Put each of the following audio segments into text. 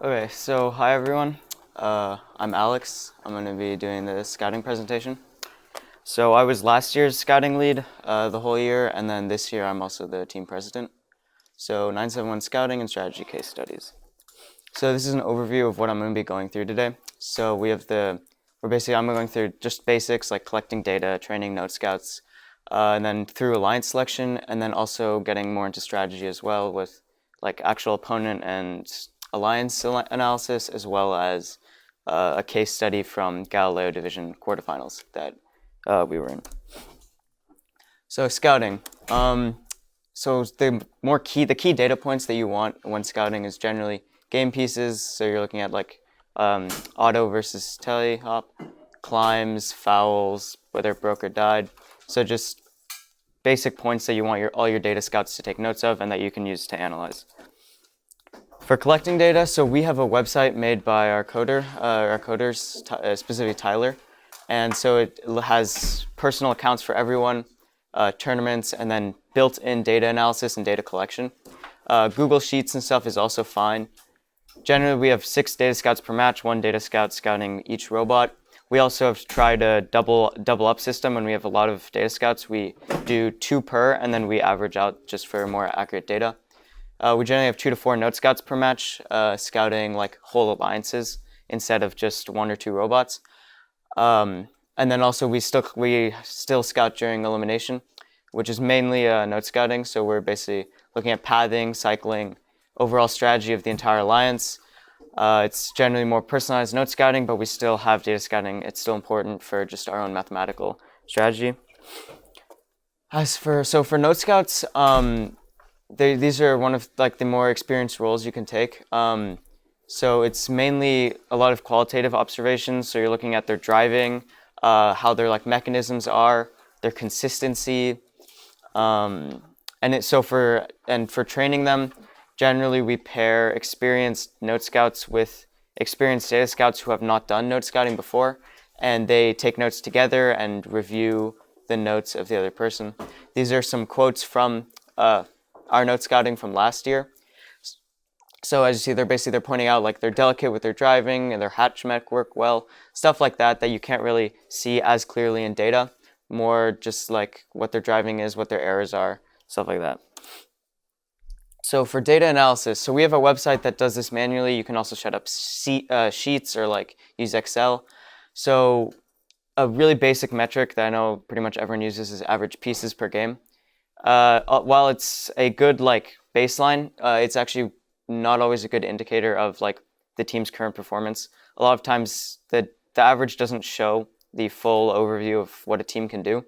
Okay, so hi everyone. I'm Alex. I'm going to be doing the scouting presentation. So I was last year's scouting lead the whole year, and then this year I'm also the team president. So 971 Scouting and Strategy Case Studies. So this is an overview of what I'm going to be going through today. So I'm going through just basics like collecting data, training note scouts, and then through alliance selection, and then also getting more into strategy as well with like actual opponent and alliance analysis, as well as a case study from Galileo Division quarterfinals that we were in. So scouting. So the key data points that you want when scouting is generally game pieces. So you're looking at like auto versus tele hop, climbs, fouls, whether it broke or died. So just basic points that you want all your data scouts to take notes of and that you can use to analyze. For collecting data, so we have a website made by our coders, specifically Tyler. And so it has personal accounts for everyone, tournaments, and then built-in data analysis and data collection. Google Sheets and stuff is also fine. Generally, we have 6 data scouts per match, 1 data scout scouting each robot. We also have tried a double up system. When we have a lot of data scouts, we do 2 per, and then we average out just for more accurate data. We generally have 2 to 4 note scouts per match, scouting like whole alliances instead of just 1 or 2 robots. And then also we still scout during elimination, which is mainly note scouting. So we're basically looking at pathing, cycling, overall strategy of the entire alliance. It's generally more personalized note scouting, but we still have data scouting. It's still important for just our own mathematical strategy. For note scouts, these are one of like the more experienced roles you can take. So it's mainly a lot of qualitative observations. So you're looking at their driving, how their like mechanisms are, their consistency, for training them, generally we pair experienced note scouts with experienced data scouts who have not done note scouting before, and they take notes together and review the notes of the other person. These are some quotes from our note scouting from last year. So as you see, they're pointing out like they're delicate with their driving and their hatch mech work well, stuff like that you can't really see as clearly in data, more just like what their driving is, what their errors are, stuff like that. So for data analysis, so we have a website that does this manually. You can also set up sheets or like use Excel. So a really basic metric that I know pretty much everyone uses is average pieces per game. While it's a good like baseline, it's actually not always a good indicator of like the team's current performance. A lot of times the average doesn't show the full overview of what a team can do,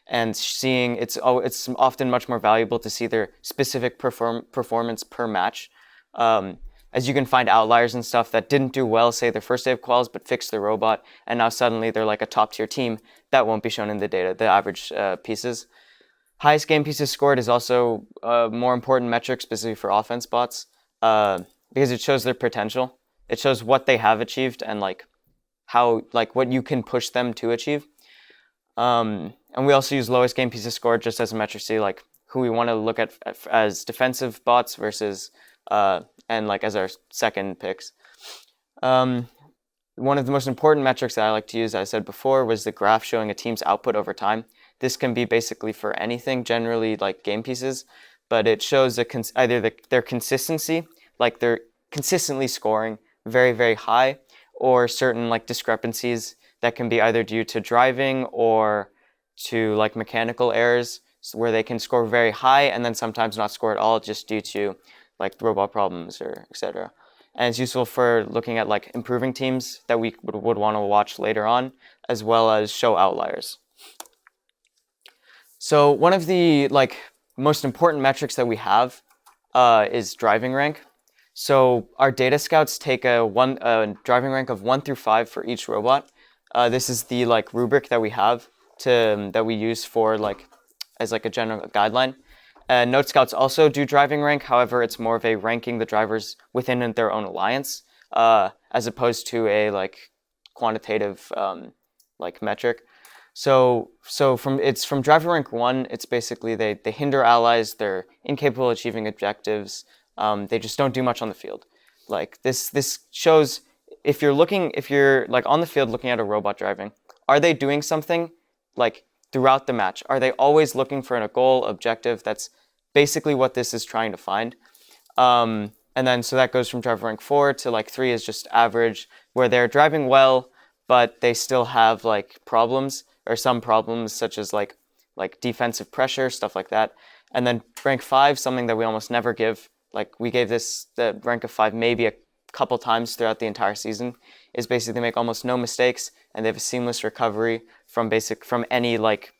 and seeing it's often much more valuable to see their specific performance per match, as you can find outliers and stuff that didn't do well, say their first day of quals, but fixed their robot, and now suddenly they're like a top tier team. That won't be shown in the data, the average pieces. Highest game pieces scored is also a more important metric, specifically for offense bots, because it shows their potential. It shows what they have achieved and like how what you can push them to achieve. And we also use lowest game pieces scored just as a metric to see like who we want to look at as defensive bots versus and like as our second picks. One of the most important metrics that I like to use, as I said before, was the graph showing a team's output over time. This can be basically for anything, generally like game pieces, but it shows either their consistency, like they're consistently scoring very, very high, or certain like discrepancies that can be either due to driving or to like mechanical errors, where they can score very high and then sometimes not score at all just due to like robot problems or etc. And it's useful for looking at like improving teams that we would want to watch later on, as well as show outliers. So one of the like most important metrics that we have is driving rank. So our data scouts take a driving rank of 1 through 5 for each robot. This is the like rubric that we have that we use for like as like a general guideline. Note scouts also do driving rank. However, it's more of a ranking the drivers within their own alliance, as opposed to a like quantitative like metric. So from driver rank 1, it's basically they hinder allies, they're incapable of achieving objectives, they just don't do much on the field. like this shows if you're like on the field looking at a robot driving, are they doing something like throughout the match? Are they always looking for a goal objective? That's basically what this is trying to find. And then so that goes from driver rank 4 to like 3 is just average, where they're driving well, but they still have like problems or some problems such as like defensive pressure, stuff like that. And then rank 5, something that we almost never give, like we gave this the rank of 5 maybe a couple times throughout the entire season, is basically they make almost no mistakes and they have a seamless recovery from any like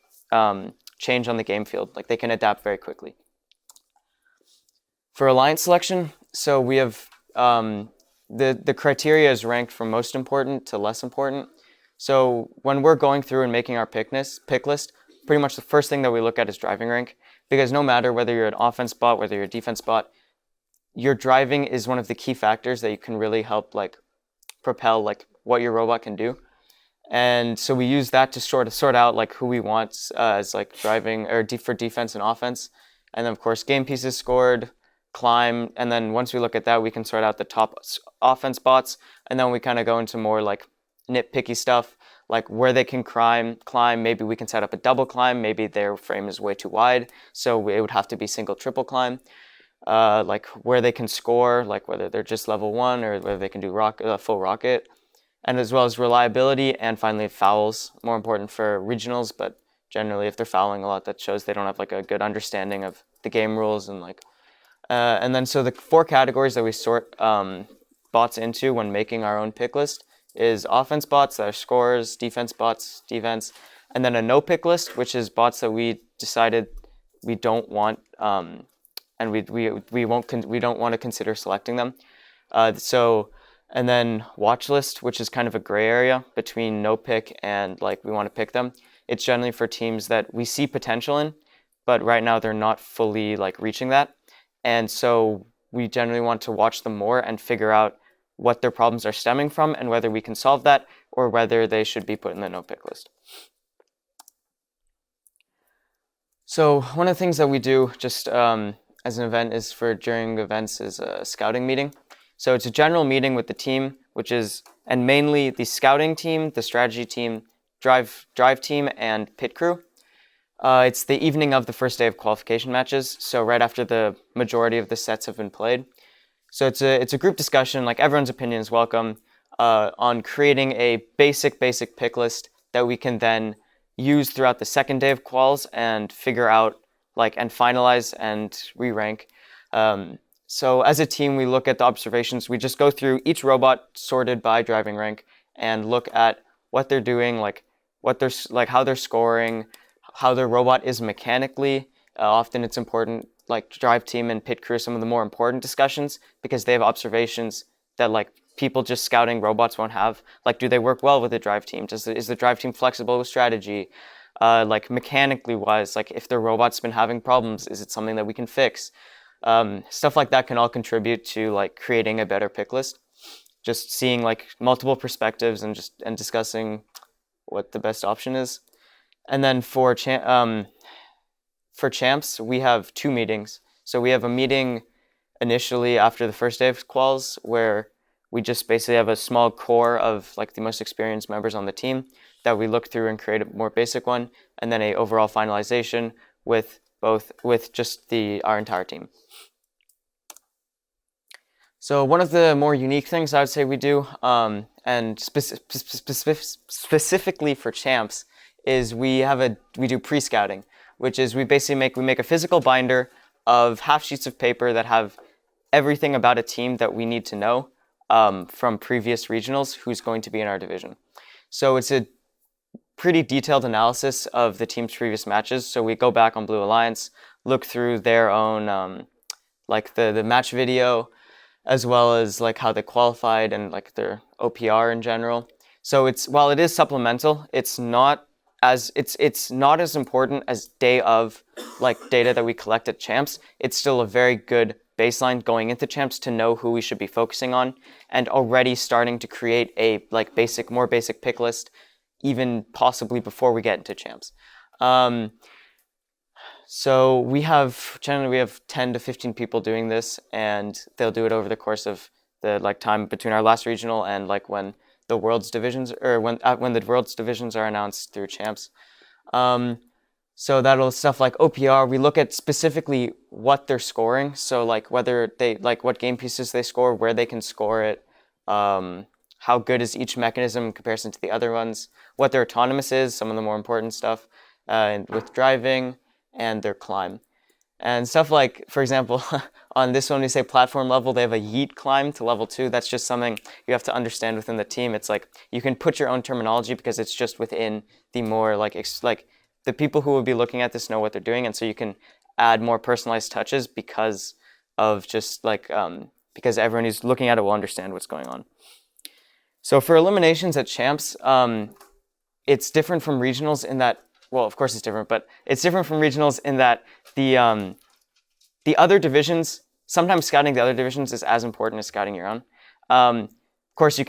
change on the game field. Like they can adapt very quickly. For alliance selection, so we have the criteria is ranked from most important to less important. So when we're going through and making our pick list, pretty much the first thing that we look at is driving rank, because no matter whether you're an offense bot, whether you're a defense bot, your driving is one of the key factors that you can really help like propel like what your robot can do. And so we use that to sort out like who we want as like driving or for defense and offense. And then of course game pieces scored, climb, and then once we look at that, we can sort out the top offense bots, and then we kind of go into more like nitpicky stuff, like where they can climb. Maybe we can set up a double climb. Maybe their frame is way too wide, so it would have to be single, triple climb. Like where they can score, like whether they're just level 1 or whether they can do full rocket, and as well as reliability, and finally fouls, more important for regionals, but generally if they're fouling a lot, that shows they don't have like a good understanding of the game rules and like. And then so the 4 categories that we sort bots into when making our own pick list is offense bots that are scorers, defense bots, defense, and then a no pick list, which is bots that we decided we don't want, and we don't want to consider selecting them. And then watch list, which is kind of a gray area between no pick and like we want to pick them. It's generally for teams that we see potential in, but right now they're not fully like reaching that. And so we generally want to watch them more and figure out what their problems are stemming from and whether we can solve that or whether they should be put in the no pick list. So one of the things that we do just as an event is during events is a scouting meeting. So it's a general meeting with the team, and mainly the scouting team, the strategy team, drive team, and pit crew. It's the evening of the first day of qualification matches, so right after the majority of the sets have been played. So it's a group discussion, like everyone's opinion is welcome, on creating a basic pick list that we can then use throughout the second day of quals and figure out and finalize and re-rank. So as a team, we look at the observations. We just go through each robot sorted by driving rank and look at what they're doing, how they're scoring, how their robot is mechanically. Often it's important, like drive team and pit crew, some of the more important discussions, because they have observations that people just scouting robots won't have. Like, do they work well with the drive team? Is the drive team flexible with strategy? Mechanically wise, if their robot's been having problems, is it something that we can fix? Stuff like that can all contribute to creating a better pick list. Just seeing multiple perspectives and discussing what the best option is. And then for champs, we have 2 meetings. So we have a meeting initially after the first day of quals where we just basically have a small core of the most experienced members on the team that we look through and create a more basic one, and then a overall finalization with just our entire team. So one of the more unique things I would say we do, and specifically for champs, is we do pre-scouting, which is we make a physical binder of half sheets of paper that have everything about a team that we need to know from previous regionals who's going to be in our division. So it's a pretty detailed analysis of the team's previous matches. So we go back on Blue Alliance, look through their own the match video, as well as how they qualified and their OPR in general. So while it is supplemental, it's not as important as day of data that we collect at champs. It's still a very good baseline going into champs to know who we should be focusing on, and already starting to create a more basic pick list, even possibly before we get into champs. So we have 10 to 15 people doing this, and they'll do it over the course of the like time between our last regional and like when the world's divisions, or when the world's divisions are announced through champs. So that'll stuff like OPR. We look at specifically what they're scoring. So like whether they like what game pieces they score, where they can score it, how good is each mechanism in comparison to the other ones, what their autonomous is, some of the more important stuff, and with driving and their climb. And stuff like, for example, on this one we say platform level, they have a yeet climb to level 2. That's just something you have to understand within the team. It's like you can put your own terminology because it's just within the more like the people who will be looking at this know what they're doing, and so you can add more personalized touches because of just like because everyone who's looking at it will understand what's going on. So for eliminations at champs, it's different from regionals in that, well, of course it's different, but it's different from regionals in that the other divisions, sometimes scouting the other divisions is as important as scouting your own. Of course, you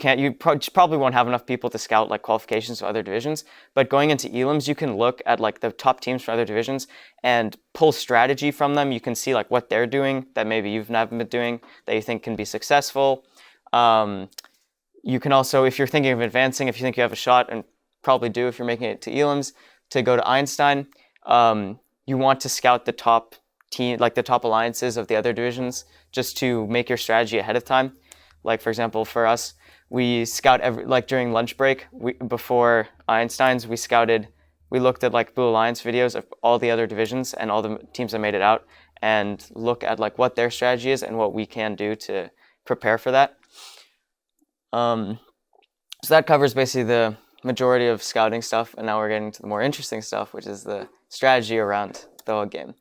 probably won't have enough people to scout like qualifications to other divisions, but going into elims, you can look at like the top teams from other divisions and pull strategy from them. You can see like what they're doing that maybe you've never been doing that you think can be successful. You can also, if you're thinking of advancing, if you think you have a shot, and probably do if you're making it to elims, to go to Einstein, you want to scout the top team, like the top alliances of the other divisions, just to make your strategy ahead of time. Like for example, for us, we scout during lunch break, before Einstein's, we looked at like Blue Alliance videos of all the other divisions and all the teams that made it out, and look at like what their strategy is and what we can do to prepare for that. So that covers basically the majority of scouting stuff, and now we're getting to the more interesting stuff, which is the strategy around the whole game.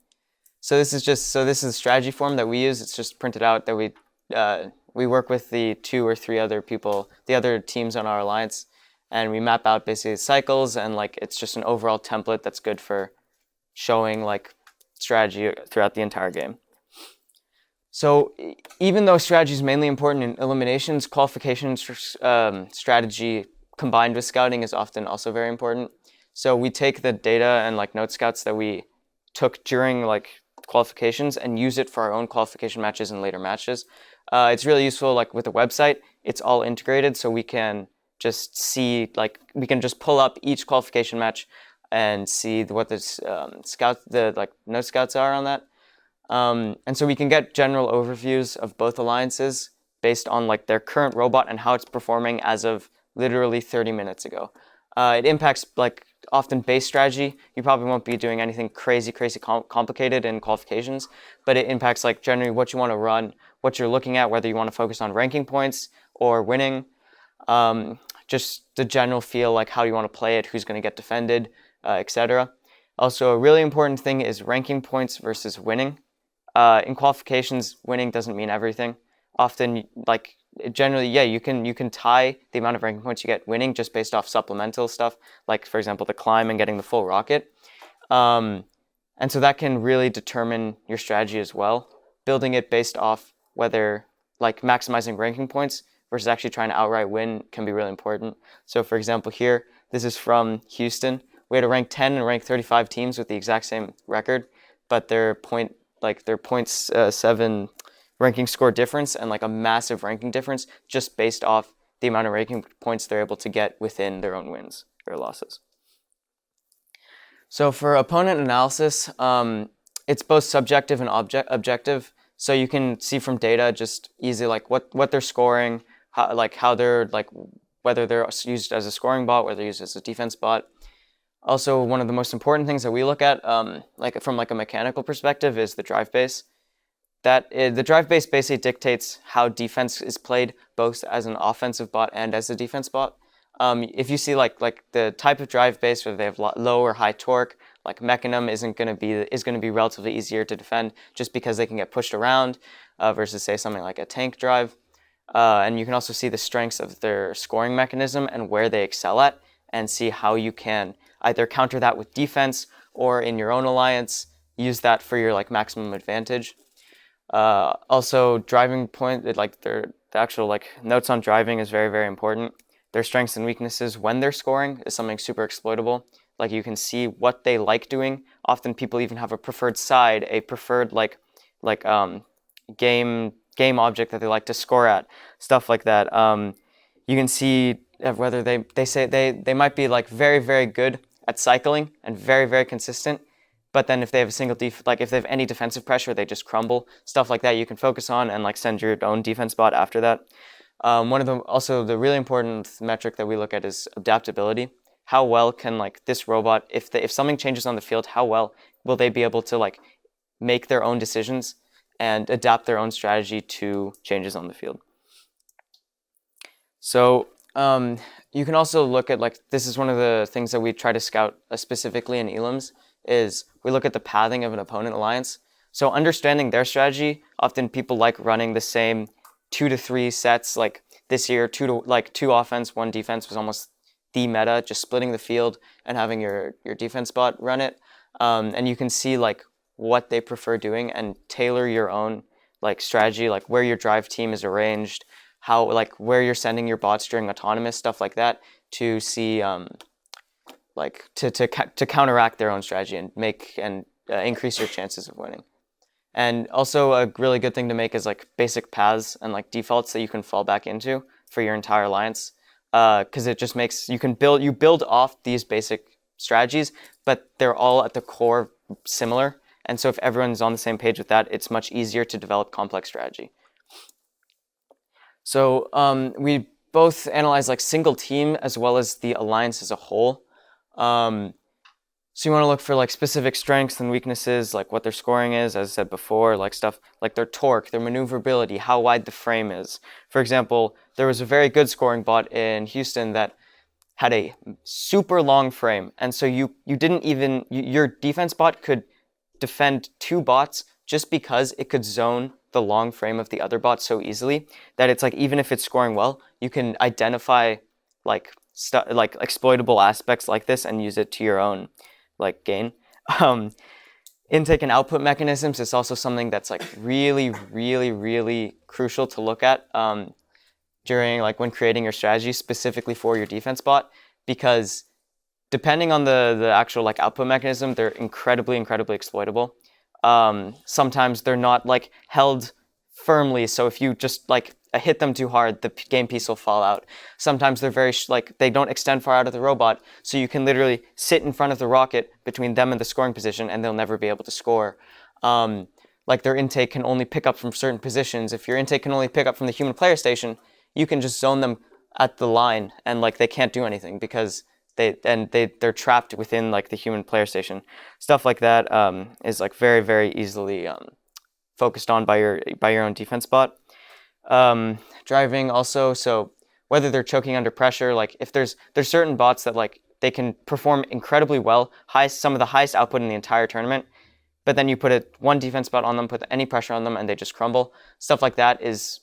So this is the strategy form that we use. It's just printed out that we work with the 2 or 3 other people, the other teams on our alliance, and we map out basically cycles, and like it's just an overall template that's good for showing like strategy throughout the entire game. So even though strategy is mainly important in eliminations, qualification strategy combined with scouting is often also very important. So we take the data and like note scouts that we took during like qualifications and use it for our own qualification matches and later matches. It's really useful like with the website. It's all integrated, so we can just see, like we can just pull up each qualification match and see what the note scouts are on that. And so we can get general overviews of both alliances based on like their current robot and how it's performing as of literally 30 minutes ago. It impacts like often base strategy. You probably won't be doing anything crazy complicated in qualifications, but it impacts like generally what you want to run, what you're looking at, whether you want to focus on ranking points or winning, just the general feel, like how you want to play it, who's going to get defended, etc. Also, a really important thing is ranking points versus winning. In qualifications, winning doesn't mean everything. Often, like generally, yeah, you can tie the amount of ranking points you get winning just based off supplemental stuff, like for example the climb and getting the full rocket. And so that can really determine your strategy as well. Building it based off whether like maximizing ranking points versus actually trying to outright win can be really important. So for example here, this is from Houston. We had a rank 10 and rank 35 teams with the exact same record, but their 0.7 ranking score difference and like a massive ranking difference just based off the amount of ranking points they're able to get within their own wins or losses. So for opponent analysis, it's both subjective and objective. So you can see from data just easily like what they're scoring, how they're like, whether they're used as a scoring bot, whether they're used as a defense bot. Also, one of the most important things that we look at, like from like a mechanical perspective, is the drive base. The drive base basically dictates how defense is played, both as an offensive bot and as a defense bot. If you see like the type of drive base, whether they have low or high torque, like Mechanum is going to be relatively easier to defend just because they can get pushed around, versus say something like a tank drive. And you can also see the strengths of their scoring mechanism and where they excel at, and see how you can either counter that with defense or in your own alliance use that for your like maximum advantage. Also, driving point, like the actual like notes on driving is very, very important. Their strengths and weaknesses when they're scoring is something super exploitable. Like you can see what they like doing. Often people even have a preferred side, a preferred game game object that they like to score at, stuff like that. You can see whether they might be like very, very good at cycling and very, very consistent, but then if they have a if they have any defensive pressure, they just crumble. Stuff like that you can focus on and like send your own defense bot after that. One of the really important metric that we look at is adaptability. How well can like this robot, if something changes on the field, how well will they be able to like make their own decisions and adapt their own strategy to changes on the field. So you can also look at like, this is one of the things that we try to scout specifically in elims, is we look at the pathing of an opponent alliance. So understanding their strategy, often people like running the same 2 to 3 sets. Like this year, two offense, 1 defense was almost the meta, just splitting the field and having your defense bot run it. And you can see like what they prefer doing and tailor your own like strategy, like where your drive team is arranged, how like where you're sending your bots during autonomous, stuff like that, to see like to counteract their own strategy and increase your chances of winning. And also a really good thing to make is like basic paths and like defaults that you can fall back into for your entire alliance, because it just makes you build off these basic strategies, but they're all at the core similar. And so if everyone's on the same page with that, it's much easier to develop complex strategy. So we both analyze like single team as well as the alliance as a whole. So you want to look for like specific strengths and weaknesses, like what their scoring is, as I said before, like stuff like their torque, their maneuverability, how wide the frame is. For example, there was a very good scoring bot in Houston that had a super long frame, and so your defense bot could defend 2 bots just because it could zone the long frame of the other bot so easily that it's like, even if it's scoring well, you can identify like exploitable aspects like this and use it to your own like gain. Intake and output mechanisms is also something that's like really, really, really crucial to look at during like when creating your strategy specifically for your defense bot, because depending on the actual like output mechanism, they're incredibly, incredibly exploitable. Sometimes they're not like held firmly, so if you just like hit them too hard, the game piece will fall out. Sometimes they're very they don't extend far out of the robot, so you can literally sit in front of the rocket between them and the scoring position, and they'll never be able to score. Like their intake can only pick up from certain positions. If your intake can only pick up from the human player station, you can just zone them at the line, and like they can't do anything because they're trapped within like the human player station. Stuff like that is like very, very easily focused on by your own defense bot. Driving also, so whether they're choking under pressure, like if there's certain bots that like they can perform incredibly well, some of the highest output in the entire tournament, but then you put one defense bot on them, put any pressure on them, and they just crumble. Stuff like that is,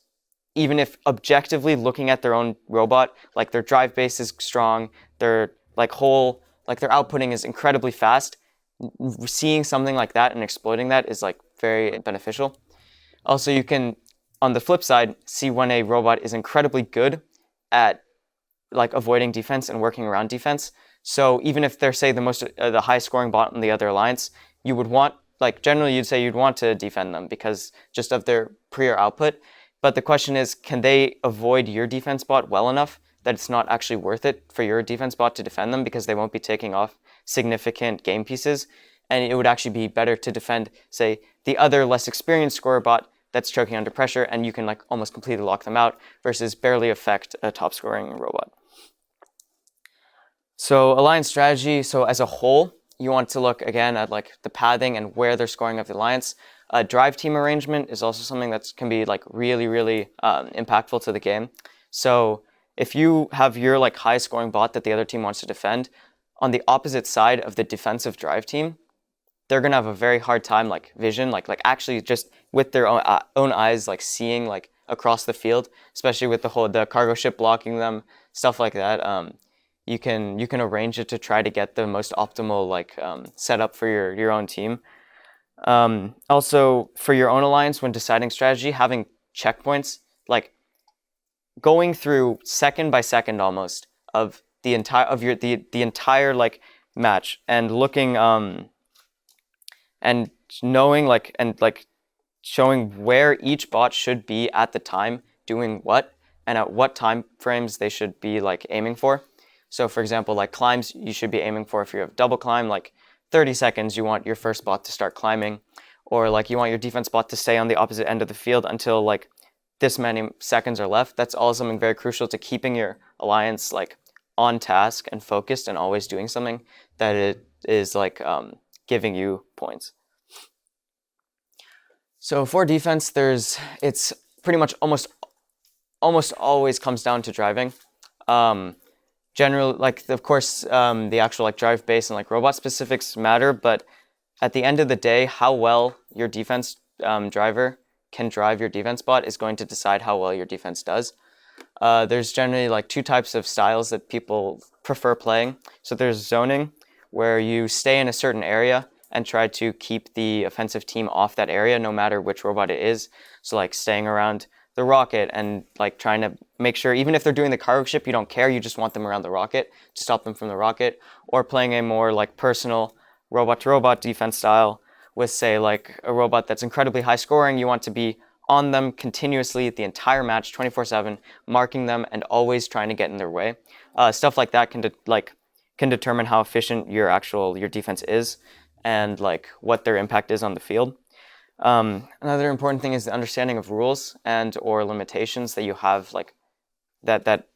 even if objectively looking at their own robot, like their drive base is strong, their their outputting is incredibly fast, seeing something like that and exploiting that is like very beneficial. Also, you can, on the flip side, see when a robot is incredibly good at like avoiding defense and working around defense. So even if they're, say, the high scoring bot in the other alliance, you would want, like generally you'd say you'd want to defend them because just of their prior output. But the question is, can they avoid your defense bot well enough that it's not actually worth it for your defense bot to defend them, because they won't be taking off significant game pieces, and it would actually be better to defend, say, the other less experienced scorer bot that's choking under pressure, and you can like almost completely lock them out versus barely affect a top scoring robot. So alliance strategy, so as a whole, you want to look again at like the pathing and where they're scoring of the alliance. Drive team arrangement is also something that can be like really, really impactful to the game. So if you have your like high scoring bot that the other team wants to defend, on the opposite side of the defensive drive team, they're gonna have a very hard time like like actually just with their own eyes, like seeing like across the field, especially with the cargo ship blocking them, stuff like that. You can arrange it to try to get the most optimal like setup for your own team. Also for your own alliance, when deciding strategy, having checkpoints, like going through second by second almost of the entire like match and looking and knowing like showing where each bot should be at the time doing what, and at what time frames they should be like aiming for. So for example, like climbs, you should be aiming for, if you have double climb, like 30 seconds, you want your first bot to start climbing, or like you want your defense bot to stay on the opposite end of the field until like this many seconds are left. That's all something very crucial to keeping your alliance like on task and focused and always doing something that it is like giving you points. So for defense, it's pretty much almost always comes down to driving. Generally, like of course, the actual like drive base and like robot specifics matter, but at the end of the day, how well your defense driver can drive your defense bot is going to decide how well your defense does. There's generally like two types of styles that people prefer playing. So there's zoning, where you stay in a certain area and try to keep the offensive team off that area no matter which robot it is. So like staying around the rocket and like trying to make sure, even if they're doing the cargo ship, you don't care, you just want them around the rocket to stop them from the rocket. Or playing a more like personal robot to robot defense style with, say, like a robot that's incredibly high scoring. You want to be on them continuously the entire match, 24/7, marking them and always trying to get in their way. Stuff like that can determine how efficient your defense is and like what their impact is on the field. Another important thing is the understanding of rules and or limitations that you have, like that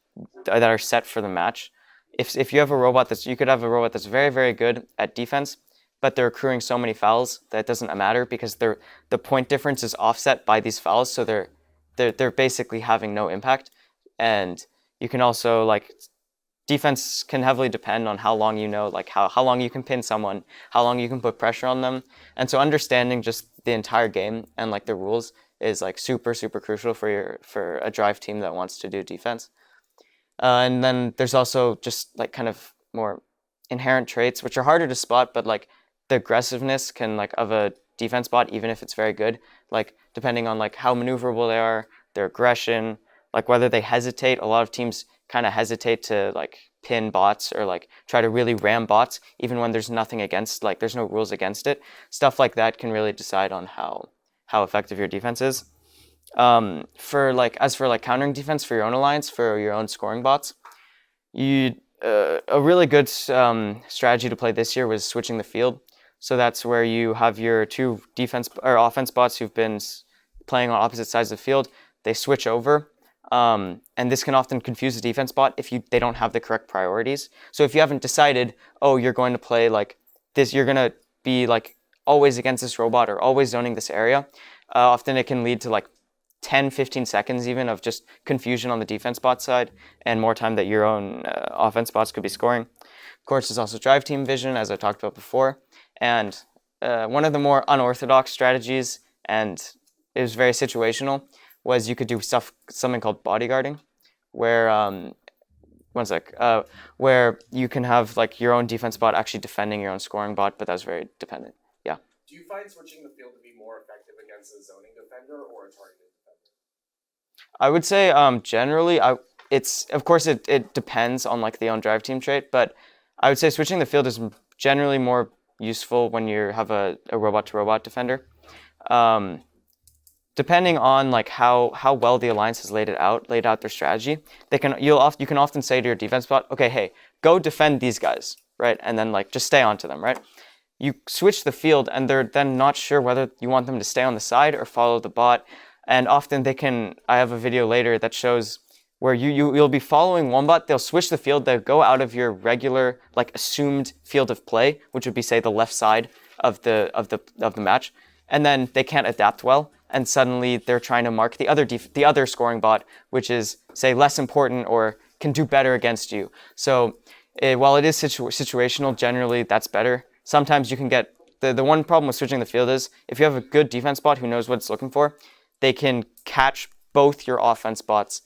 are set for the match. If you have a robot you could have a robot that's very, very good at defense, but they're accruing so many fouls that it doesn't matter because the point difference is offset by these fouls, so they're basically having no impact. And you can also like defense can heavily depend on how long like how long you can pin someone, how long you can put pressure on them. And so understanding just the entire game and like the rules is like super, super crucial for a drive team that wants to do defense. And then there's also just like kind of more inherent traits which are harder to spot, but like the aggressiveness can like of a defense bot, even if it's very good, like depending on like how maneuverable they are, their aggression, like whether they hesitate. A lot of teams kind of hesitate to like pin bots or like try to really ram bots even when there's nothing against, like there's no rules against it. Stuff like that can really decide on how effective your defense is. As for countering defense for your own alliance, for your own scoring bots, a really good strategy to play this year was switching the field. So that's where you have your two defense or offense bots who've been playing on opposite sides of the field. They switch over, and this can often confuse the defense bot if they don't have the correct priorities. So if you haven't decided, oh, you're going to play like this, you're going to be like always against this robot or always zoning this area, often it can lead to like 10, 15 seconds even of just confusion on the defense bot side and more time that your own offense bots could be scoring. Of course, there's also drive team vision, as I talked about before. And one of the more unorthodox strategies, and it was very situational, was you could do something called bodyguarding, where where you can have like your own defense bot actually defending your own scoring bot, but that's very dependent. Yeah. Do you find switching the field to be more effective against a zoning defender or a targeted defender? I would say generally, of course it depends on like the own drive team trait, but I would say switching the field is generally more useful when you have a robot to robot defender. Depending on like how well the alliance has laid out their strategy, you can often say to your defense bot, okay, hey, go defend these guys, right? And then like just stay onto them, right? You switch the field and they're then not sure whether you want them to stay on the side or follow the bot. And often I have a video later that shows where you'll be following one bot, they'll switch the field, they'll go out of your regular like assumed field of play, which would be, say, the left side of the match, and then they can't adapt well, and suddenly they're trying to mark the other scoring bot, which is, say, less important or can do better against you. So while it is situational, generally that's better. Sometimes you can get the one problem with switching the field is if you have a good defense bot who knows what it's looking for, they can catch both your offense bots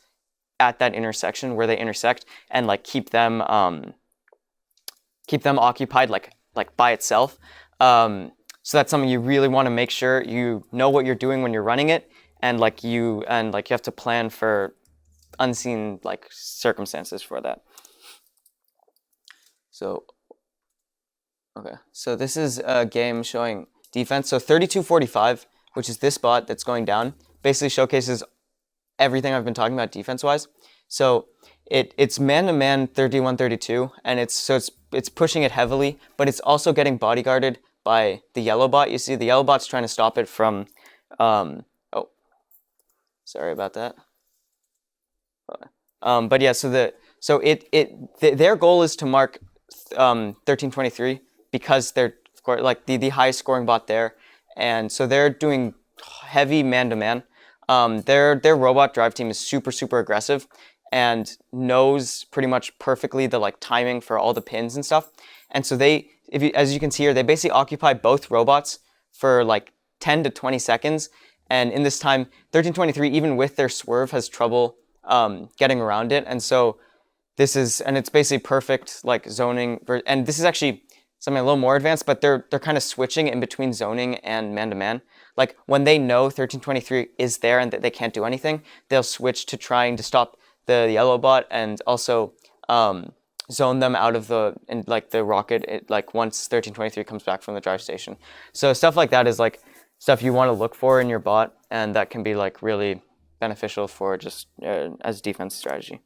at that intersection where they intersect and like keep them occupied like by itself. So that's something you really want to make sure you know what you're doing when you're running it, and you have to plan for unseen like circumstances for that. So okay, so this is a game showing defense. So 32-45, which is this bot that's going down, basically showcases everything I've been talking about defense-wise. So it's man-to-man 31-32, and it's pushing it heavily, but it's also getting bodyguarded by the yellow bot. You see the yellow bot's trying to stop it from, oh, sorry about that. But yeah, their goal is to mark 13-23 because they're of course like the highest scoring bot there, and so they're doing heavy man-to-man. Their robot drive team is super aggressive and knows pretty much perfectly the like timing for all the pins and stuff. And so as you can see here, they basically occupy both robots for like 10 to 20 seconds. And in this time, 13-23, even with their swerve, has trouble getting around it. And so it's basically perfect like zoning. And this is actually something a little more advanced, but they're kind of switching in between zoning and man-to-man. Like when they know 13-23 is there and that they can't do anything, they'll switch to trying to stop the yellow bot and also zone them out of the rocket like once 13-23 comes back from the drive station. So stuff like that is like stuff you want to look for in your bot, and that can be like really beneficial for just as defense strategy.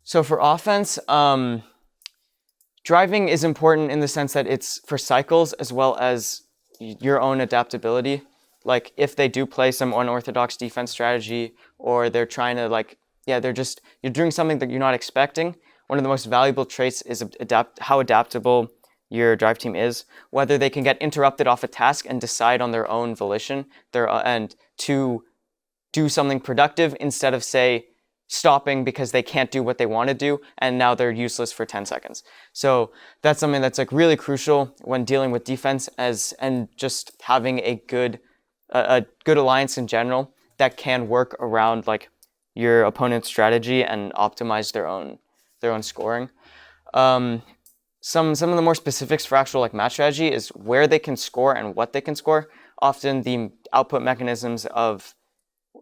So for offense, driving is important in the sense that it's for cycles as well as your own adaptability. Like if they do play some unorthodox defense strategy, or they're trying to you're doing something that you're not expecting, one of the most valuable traits is how adaptable your drive team is, whether they can get interrupted off a task and decide on their own volition and to do something productive instead of, say, stopping because they can't do what they want to do and now they're useless for 10 seconds. So that's something that's like really crucial when dealing with defense and just having a good alliance in general that can work around like your opponent's strategy and optimize their own scoring. Some of the more specifics for actual like match strategy is where they can score and what they can score. Often the output mechanisms of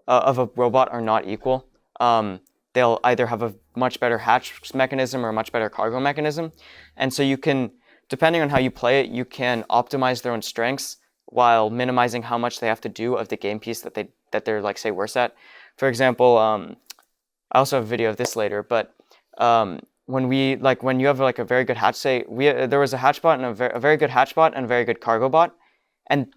a robot are not equal. They'll either have a much better hatch mechanism or a much better cargo mechanism. And so you can, depending on how you play it, you can optimize their own strengths while minimizing how much they have to do of the game piece that they're like, say, worse at. For example, I also have a video of this later, but when you have like a very good hatch, say there was a hatch bot and a very good hatch bot and a very good cargo bot, and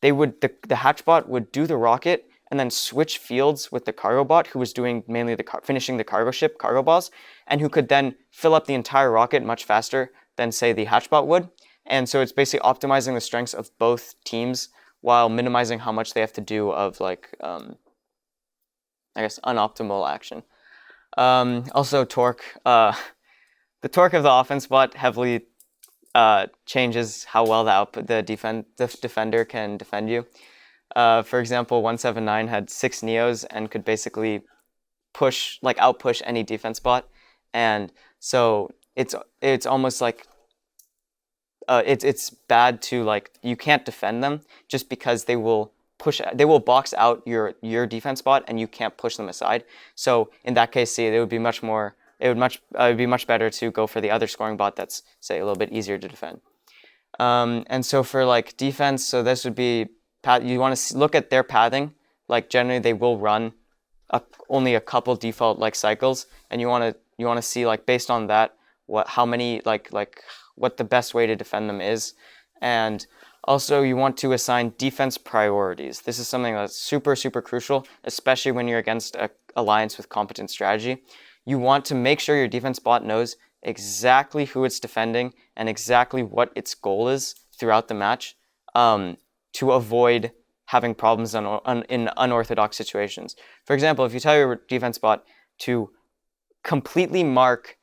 the hatch bot would do the rocket and then switch fields with the cargo bot, who was doing mainly finishing the cargo balls, and who could then fill up the entire rocket much faster than, say, the hatch bot would. And so it's basically optimizing the strengths of both teams while minimizing how much they have to do of like, I guess, unoptimal action. Also torque. The torque of the offense bot heavily changes how well the defender can defend you. For example, 971’s had 6 Neos and could basically outpush any defense bot, and so it's almost like it's bad to like, you can't defend them just because they will box out your defense bot and you can't push them aside. So in that case, see, it would be much better to go for the other scoring bot that's, say, a little bit easier to defend. And so for like defense, so this would be you want to look at their pathing. Like generally they will run only a couple default like cycles, and you want to see like based on that what the best way to defend them is. And also you want to assign defense priorities. This is something that's super crucial, especially when you're against an alliance with competent strategy. You want to make sure your defense bot knows exactly who it's defending and exactly what its goal is throughout the match, to avoid having problems in unorthodox situations. For example, if you tell your defense bot to completely mark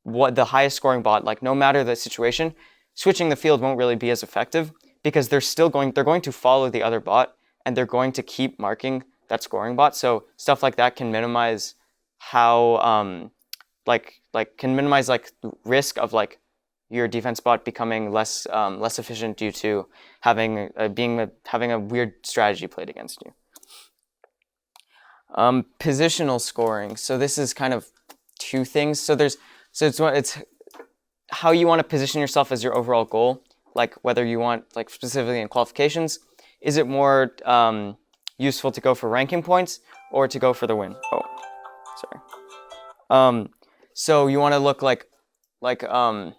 what the highest scoring bot, like no matter the situation, switching the field won't really be as effective because they're going to follow the other bot and they're going to keep marking that scoring bot. So stuff like that can minimize how can minimize like risk of like your defense bot becoming less efficient due to having a weird strategy played against you. Positional scoring. So this is kind of two things. So it's how you want to position yourself as your overall goal, like whether you want, like specifically in qualifications, is it more useful to go for ranking points or to go for the win? Oh, sorry. So you want to look like the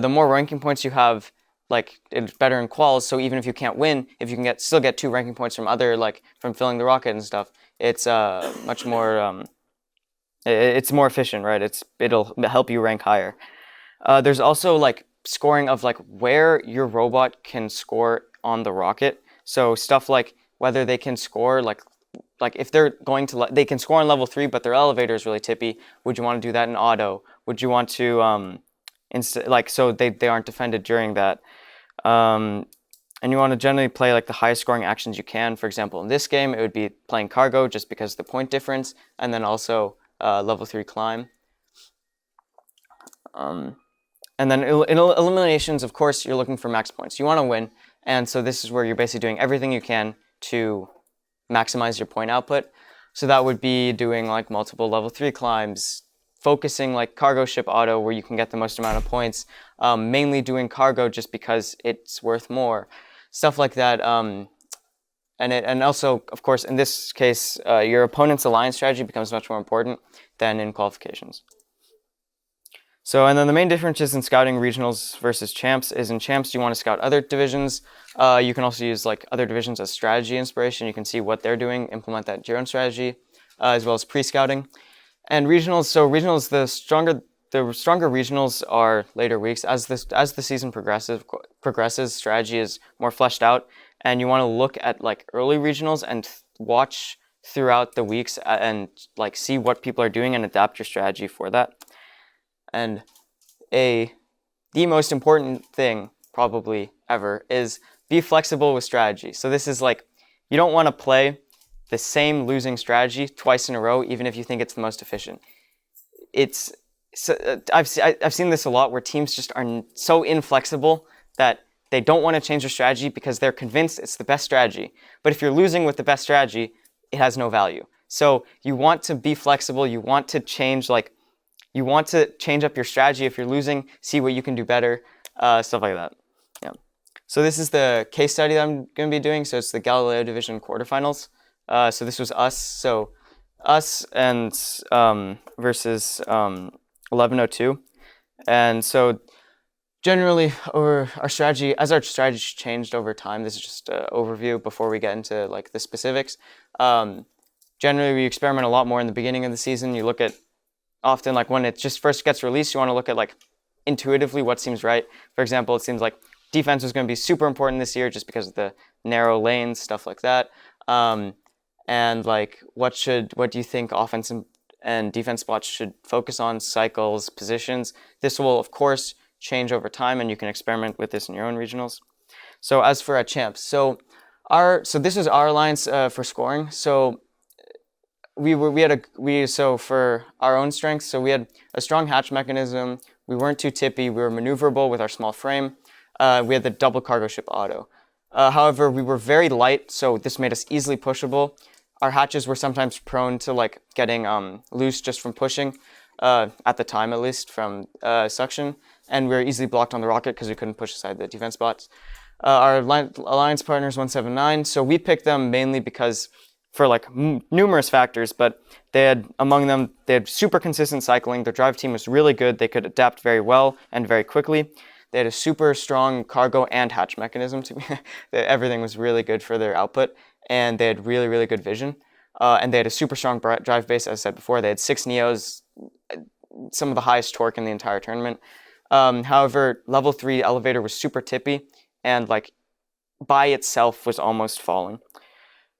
more ranking points you have, like it's better in quals. So even if you can't win, if you can still get 2 ranking points from from filling the rocket and stuff, it's much more it's more efficient, right? It'll help you rank higher. There's also like scoring of like where your robot can score on the rocket. So stuff like whether they can score like if they're going to they can score on level 3, but their elevator is really tippy. Would you want to do that in auto? Would you want to so they aren't defended during that? And you want to generally play like the highest scoring actions you can. For example, in this game, it would be playing cargo just because of the point difference, and then also level 3 climb. And then in eliminations, of course, you're looking for max points. You want to win, and so this is where you're basically doing everything you can to maximize your point output. So that would be doing like multiple level 3 climbs, focusing like cargo ship auto where you can get the most amount of points, mainly doing cargo just because it's worth more, stuff like that. And also, of course, in this case, your opponent's alliance strategy becomes much more important than in qualifications. So, and then the main differences in scouting regionals versus champs is in champs, you want to scout other divisions. You can also use like other divisions as strategy inspiration. You can see what they're doing, implement that into your own strategy, as well as pre-scouting. And regionals, so regionals, the stronger regionals are later weeks. As the season progresses, strategy is more fleshed out, and you want to look at like early regionals and watch throughout the weeks and like see what people are doing and adapt your strategy for that. And the most important thing probably ever is be flexible with strategy. So this is like, you don't want to play the same losing strategy twice in a row, even if you think it's the most efficient. I've seen this a lot where teams just are so inflexible that they don't want to change their strategy because they're convinced it's the best strategy. But if you're losing with the best strategy, it has no value. So you want to be flexible. You want to change up your strategy if you're losing, see what you can do better, stuff like that. Yeah. So this is the case study that I'm going to be doing. So it's the Galileo Division quarterfinals. So this was us. So us and versus 1102. And so generally, our strategy changed over time. This is just an overview before we get into like the specifics. Generally, we experiment a lot more in the beginning of the season. You look at often like when it just first gets released, you want to look at like intuitively what seems right. For example, it seems like defense was going to be super important this year just because of the narrow lanes, stuff like that. And like what do you think offense and defense spots should focus on? Cycles, positions. This will of course change over time, and you can experiment with this in your own regionals. So as for our champs, so this is our alliance for scoring. So so for our own strengths, so we had a strong hatch mechanism. We weren't too tippy. We were maneuverable with our small frame. We had the double cargo ship auto. However, we were very light, so this made us easily pushable. Our hatches were sometimes prone to like getting loose just from pushing, at the time at least, from suction, and we were easily blocked on the rocket because we couldn't push aside the defense bots. Our alliance partners 179, so we picked them mainly because for like numerous factors, but among them they had super consistent cycling. Their drive team was really good. They could adapt very well and very quickly. They had a super strong cargo and hatch mechanism. Everything was really good for their output, and they had really, really good vision. And they had a super strong drive base, as I said before. They had 6 Neos, some of the highest torque in the entire tournament. However, level 3 elevator was super tippy, and like by itself was almost falling.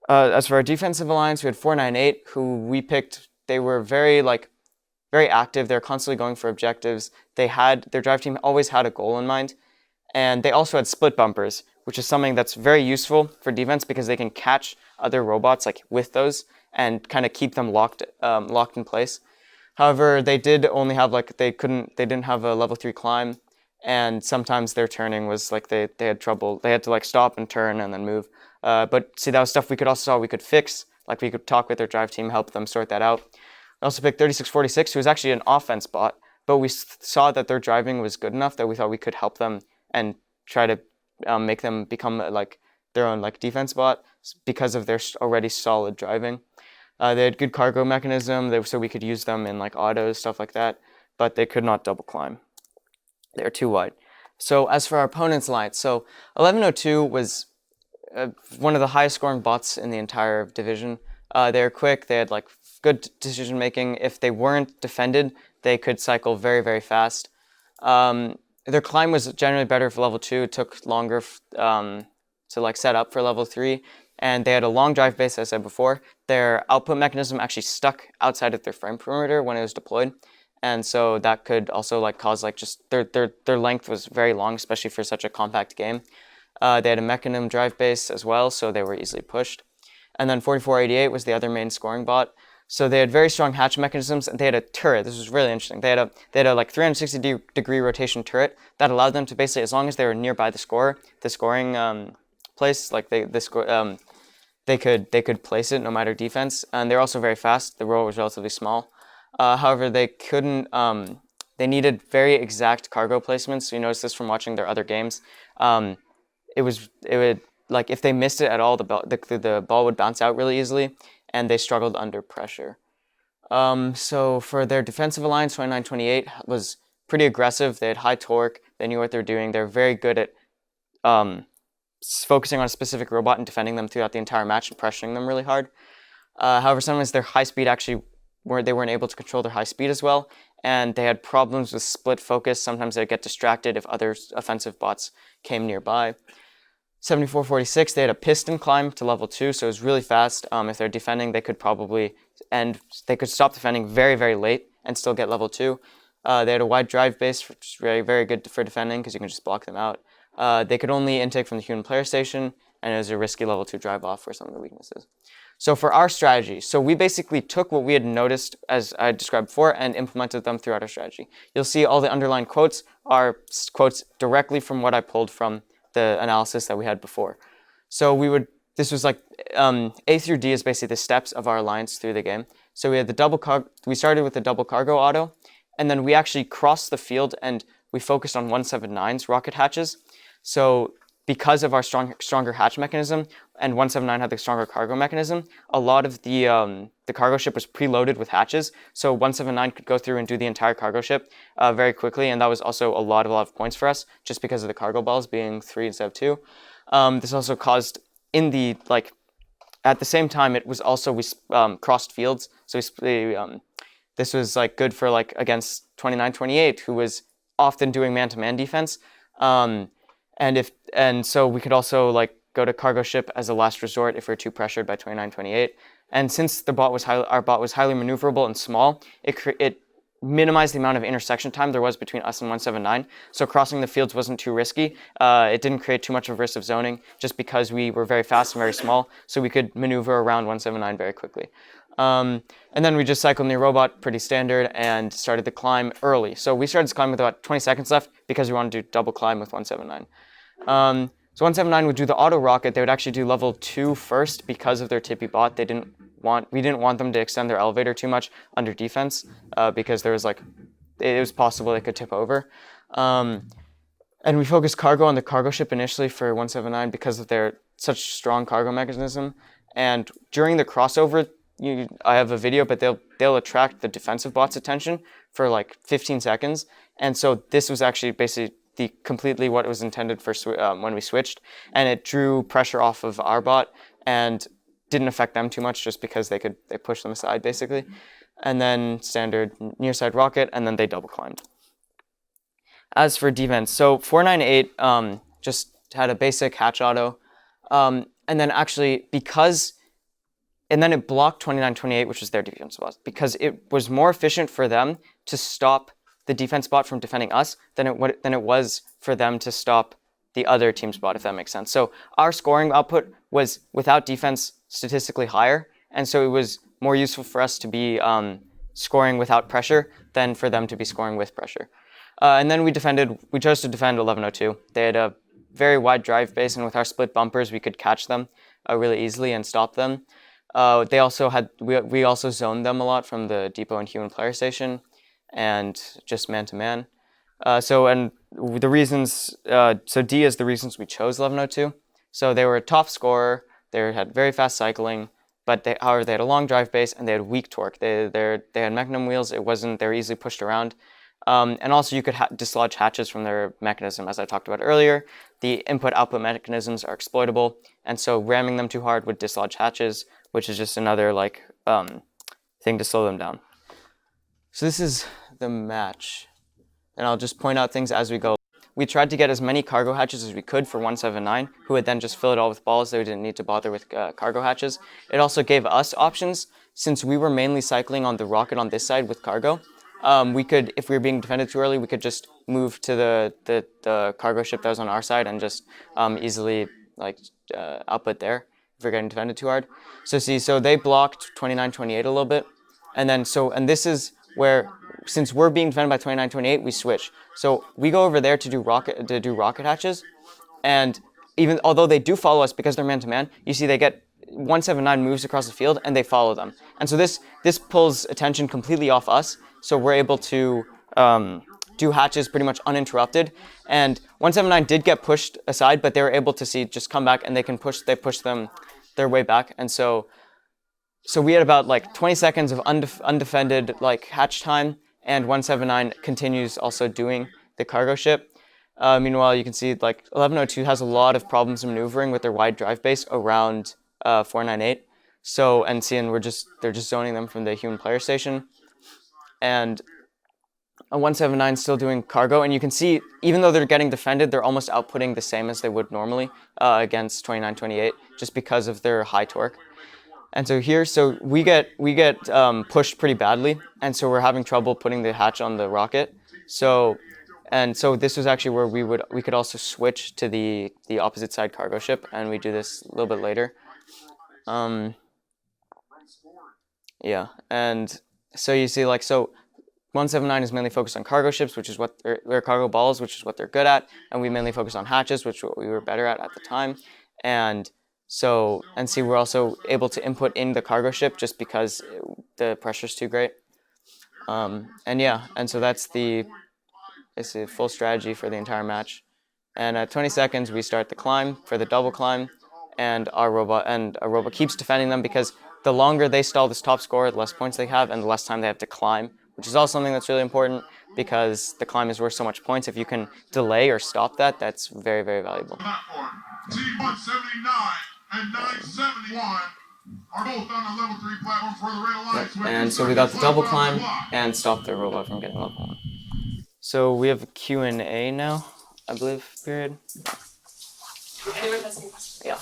As for our defensive alliance, we had 498, who we picked. They were very active. They're constantly going for objectives. Their drive team always had a goal in mind, and they also had split bumpers, which is something that's very useful for defense because they can catch other robots like with those and kind of keep them locked in place. However, they did only have they didn't have a level 3 climb, and sometimes their turning was like they had trouble. They had to like stop and turn and then move. But see, that was stuff we could fix. Like we could talk with their drive team, help them sort that out. We also picked 3646, who was actually an offense bot, but we saw that their driving was good enough that we thought we could help them and try to make them become like their own like defense bot because of their already solid driving. They had good cargo mechanism, so we could use them in like autos, stuff like that, but they could not double climb. They're too wide. So as for our opponent's line, so 1102 was one of the highest scoring bots in the entire division. They were quick, they had like good decision making. If they weren't defended, they could cycle very, very fast. Their climb was generally better for level 2. It took longer to like set up for level 3. And they had a long drive base, as I said before. Their output mechanism actually stuck outside of their frame perimeter when it was deployed. And so that could also like cause like just their length was very long, especially for such a compact game. They had a mechanism drive base as well, so they were easily pushed. And then 4488 was the other main scoring bot. So they had very strong hatch mechanisms, and they had a turret. This was really interesting. They had a like 360-degree rotation turret that allowed them to basically, as long as they were nearby the scoring place, like they could place it no matter defense. And they're also very fast. The roll was relatively small. However, they couldn't. They needed very exact cargo placements. You notice this from watching their other games. It would like if they missed it at all, the ball would bounce out really easily, and they struggled under pressure. So for their defensive alliance, 2928 was pretty aggressive. They had high torque. They knew what they were doing. They're very good at focusing on a specific robot and defending them throughout the entire match and pressuring them really hard. However, sometimes their high speed actually they weren't able to control their high speed as well, and they had problems with split focus. Sometimes they'd get distracted if other offensive bots came nearby. 7446, they had a piston climb to level 2, so it was really fast. If they're defending, they could stop defending very, very late and still get level 2. They had a wide drive base, which is very, very good for defending because you can just block them out. They could only intake from the human player station, and it was a risky level 2 drive off for some of the weaknesses. So for our strategy, so we basically took what we had noticed, as I described before, and implemented them throughout our strategy. You'll see all the underlined quotes are quotes directly from what I pulled from the analysis that we had before. So this was like, A through D is basically the steps of our alliance through the game. So we had we started with the double cargo auto, and then we actually crossed the field and we focused on 179's rocket hatches. So because of our stronger hatch mechanism, and 179 had the stronger cargo mechanism, a lot of the cargo ship was preloaded with hatches, so 179 could go through and do the entire cargo ship very quickly, and that was also a lot of points for us, just because of the cargo balls being 3 instead of 2. This also caused, at the same time, it was also, we crossed fields, so this was like good for like against 2928, who was often doing man-to-man defense. And so we could also like go to cargo ship as a last resort if we're too pressured by 2928. And since our bot was highly maneuverable and small, it minimized the amount of intersection time there was between us and 179. So crossing the fields wasn't too risky. It didn't create too much of a risk of zoning just because we were very fast and very small, so we could maneuver around 179 very quickly. And then we just cycled near robot, pretty standard, and started the climb early. So we started this climb with about 20 seconds left because we wanted to do double climb with 179. So 179 would do the auto rocket. They would actually do level 2 first because of their tippy bot. We didn't want them to extend their elevator too much under defense because there was it was possible they could tip over. And we focused cargo on the cargo ship initially for 179 because of their such strong cargo mechanism. And during the crossover, I have a video, but they'll attract the defensive bot's attention for like 15 seconds. And so this was actually basically completely what it was intended for when we switched, and it drew pressure off of our bot and didn't affect them too much just because they pushed them aside basically. And then standard near side rocket, and then they double climbed. As for defense, so 498 just had a basic hatch auto, and then actually and then it blocked 2928, which was their defense bot, because it was more efficient for them to stop the defense bot from defending us than it was for them to stop the other team's bot, if that makes sense. So our scoring output was, without defense, statistically higher, and so it was more useful for us to be scoring without pressure than for them to be scoring with pressure. And then we chose to defend 1102. They had a very wide drive base, and with our split bumpers, we could catch them really easily and stop them. We also zoned them a lot from the depot and human player station, and just man-to-man. And the reasons, so D is the reasons we chose 1102. So they were a top scorer, they had very fast cycling, but however, they had a long drive base and they had weak torque. They had mechanism wheels, they were easily pushed around. And also you could dislodge hatches from their mechanism, as I talked about earlier. The input-output mechanisms are exploitable, and so ramming them too hard would dislodge hatches, which is just another thing to slow them down. So this is the match, and I'll just point out things as we go. We tried to get as many cargo hatches as we could for 179, who would then just fill it all with balls, so we didn't need to bother with cargo hatches. It also gave us options, since we were mainly cycling on the rocket on this side with cargo. We could, if we were being defended too early, we could just move to the cargo ship that was on our side and just easily output there if we're getting defended too hard. So they blocked 2928 a little bit, and this is where, since we're being defended by 2928, we switch. So we go over there to do rocket hatches, and even although they do follow us because they're man to man, you see they get 179 moves across the field and they follow them, and so this pulls attention completely off us. So we're able to do hatches pretty much uninterrupted. And 179 did get pushed aside, but they were able to just come back, and they push them their way back. And so we had about 20 seconds of undefended hatch time, and 179 continues also doing the cargo ship. Meanwhile, you can see 1102 has a lot of problems maneuvering with their wide drive base around 498. They're just zoning them from the human player station. And 179 is still doing cargo, and you can see, even though they're getting defended, they're almost outputting the same as they would normally against 2928, just because of their high torque. And so we get pushed pretty badly, and so we're having trouble putting the hatch on the rocket. So this was actually where we could also switch to the opposite side cargo ship, and we do this a little bit later. Yeah, and so you see, 179 is mainly focused on cargo ships, which is what they're cargo balls, which is what they're good at, and we mainly focus on hatches, which is what we were better at the time. And we're also able to input in the cargo ship just because the pressure's too great. So that's the full strategy for the entire match. And at 20 seconds, we start the climb for the double climb, and our robot keeps defending them, because the longer they stall this top score, the less points they have, and the less time they have to climb, which is also something that's really important, because the climb is worth so much points. If you can delay or stop that, that's very, very valuable. T179 and 971 are both on the level 3 platform for the red alliance. Yep. And so we got the double climb and stopped the robot from getting level 1. So we have a Q&A now, I believe, period. Anyone has any questions? Yeah.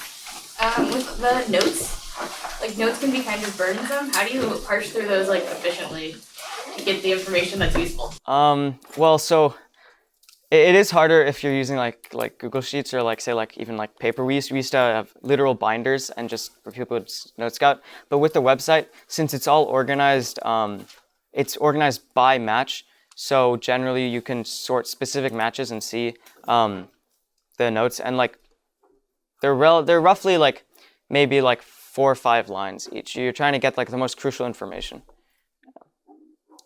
With the notes, notes can be kind of burdensome. How do you parse through those efficiently to get the information that's useful? Well, so it is harder if you're using like Google Sheets or even paper. We used to have literal binders and just for people to note scout. But with the website, since it's all organized, it's organized by match. So generally, you can sort specific matches and see the notes, and they're roughly maybe 4 or 5 lines each. You're trying to get the most crucial information.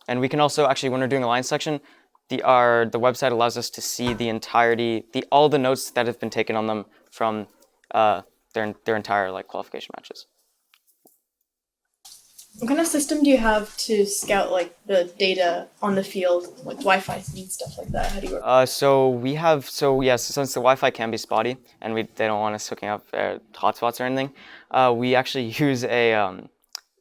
And we can also actually, when we're doing a line section, the website allows us to see the entirety, all the notes that have been taken on them from their entire qualification matches. What kind of system do you have to scout the data on the field, Wi-Fi speed, stuff like that? How do you work? Since the Wi-Fi can be spotty and they don't want us hooking up hotspots or anything, we actually use a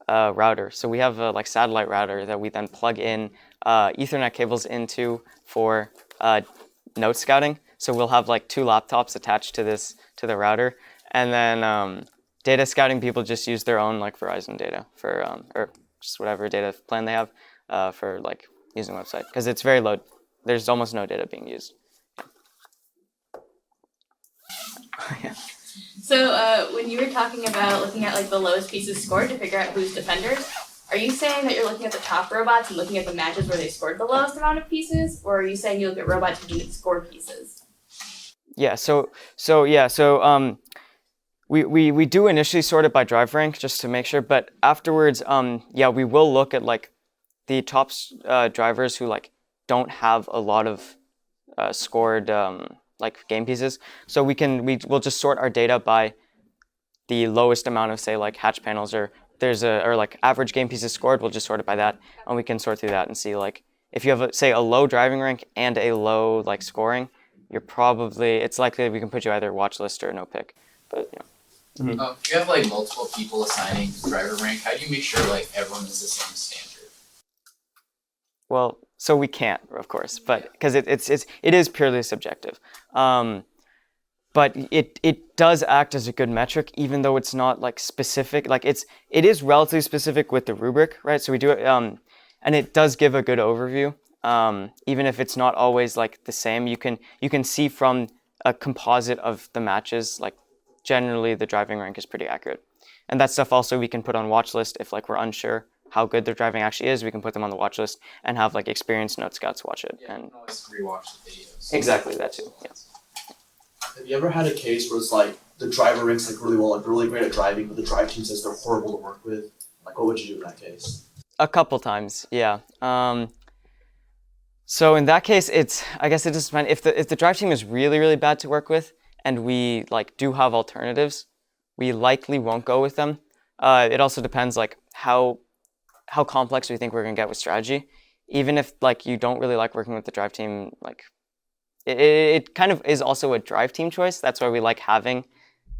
router. So we have a satellite router that we then plug in Ethernet cables into for note scouting. So we'll have 2 laptops attached to the router, and then data scouting people just use their own Verizon data for or just whatever data plan they have for using the website, because it's very low. There's almost no data being used. Yeah. So when you were talking about looking at the lowest pieces scored to figure out who's defenders, are you saying that you're looking at the top robots and looking at the matches where they scored the lowest amount of pieces, or are you saying you look at robots who didn't score pieces? Yeah. We do initially sort it by drive rank just to make sure, but afterwards, we will look at the top drivers who don't have a lot of scored like game pieces. So we'll just sort our data by the lowest amount of, say, like hatch panels, or like average game pieces scored. We'll just sort it by that, and we can sort through that and see, like, if you have say a low driving rank and a low like scoring, it's likely that we can put you either watch list or no pick. But If you have like multiple people assigning driver rank, how do you make sure like everyone is the same standard? Well, so we can't, of course, but because it is purely subjective. But it does act as a good metric, even though it's not like specific. Like it is relatively specific with the rubric, right? So we do it, and it does give a good overview. Even if it's not always like the same, you can see from a composite of the matches, like generally the driving rank is pretty accurate. And that stuff also we can put on watch list if like we're unsure how good their driving actually is. We can put them on the watch list and have like experienced note scouts watch it. Yeah, and you can always rewatch the videos. Exactly, that too. Yeah. Have you ever had a case where it's like the driver ranks like really well, like really great at driving, but the drive team says they're horrible to work with? Like, what would you do in that case? A couple times, yeah. So in that case, I guess it just depends. If the drive team is really, really bad to work with, and we like do have alternatives, we likely won't go with them. It also depends like how complex we think we're gonna get with strategy. Even if like you don't really like working with the drive team, like it kind of is also a drive team choice. That's why we like having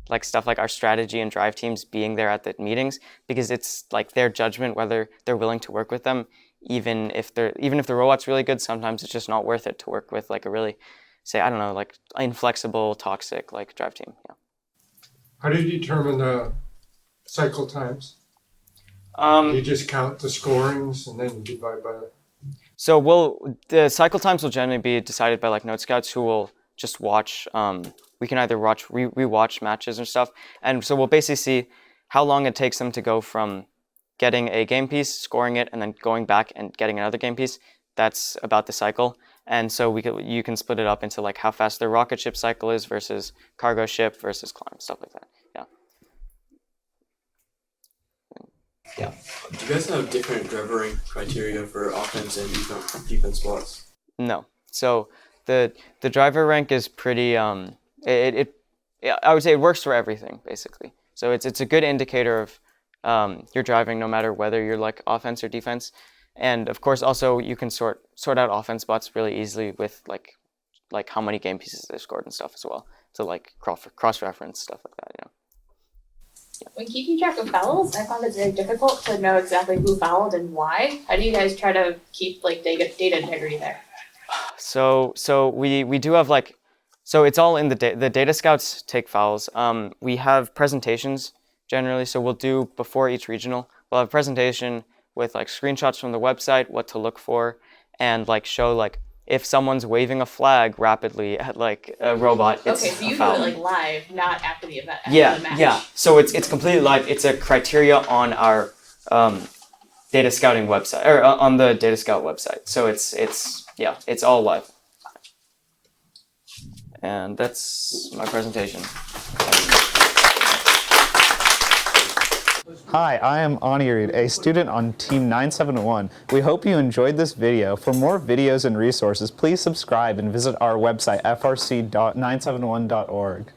like stuff like our strategy and drive teams being there at the meetings, because it's like their judgment whether they're willing to work with them. Even if the robot's really good, sometimes it's just not worth it to work with like a really, say, I don't know, like inflexible, toxic like drive team. Yeah. How do you determine the cycle times? You just count the scorings and then divide by it. So the cycle times will generally be decided by like note scouts who will just watch. We can either rewatch matches and stuff, and so we'll basically see how long it takes them to go from getting a game piece, scoring it, and then going back and getting another game piece. That's about the cycle. And so you can split it up into like how fast their rocket ship cycle is versus cargo ship versus climb, stuff like that. Yeah. Yeah. Do you guys have different driver rank criteria for offense and defense spots? No. So the driver rank is pretty I would say it works for everything basically. So it's a good indicator of your driving no matter whether you're like offense or defense. And of course also you can sort out offense spots really easily with like how many game pieces they've scored and stuff as well. To like cross-reference stuff like that, Yeah. When keeping track of fouls, I found it very difficult to know exactly who fouled and why. How do you guys try to keep like data integrity there? So we do have like, so it's all in the data scouts take fouls. We have presentations generally, so we'll do before each regional. We'll have a presentation with like screenshots from the website, what to look for, and like show like if someone's waving a flag rapidly at like a robot, it's okay, so you a foul. do it like live, not after the event. After Yeah, the match. yeah. So it's completely live. It's a criteria on our data scouting website, or on the data scout website. So it's all live. And that's my presentation. Hi, I am Anirudh, a student on Team 971. We hope you enjoyed this video. For more videos and resources, please subscribe and visit our website, frc.971.org.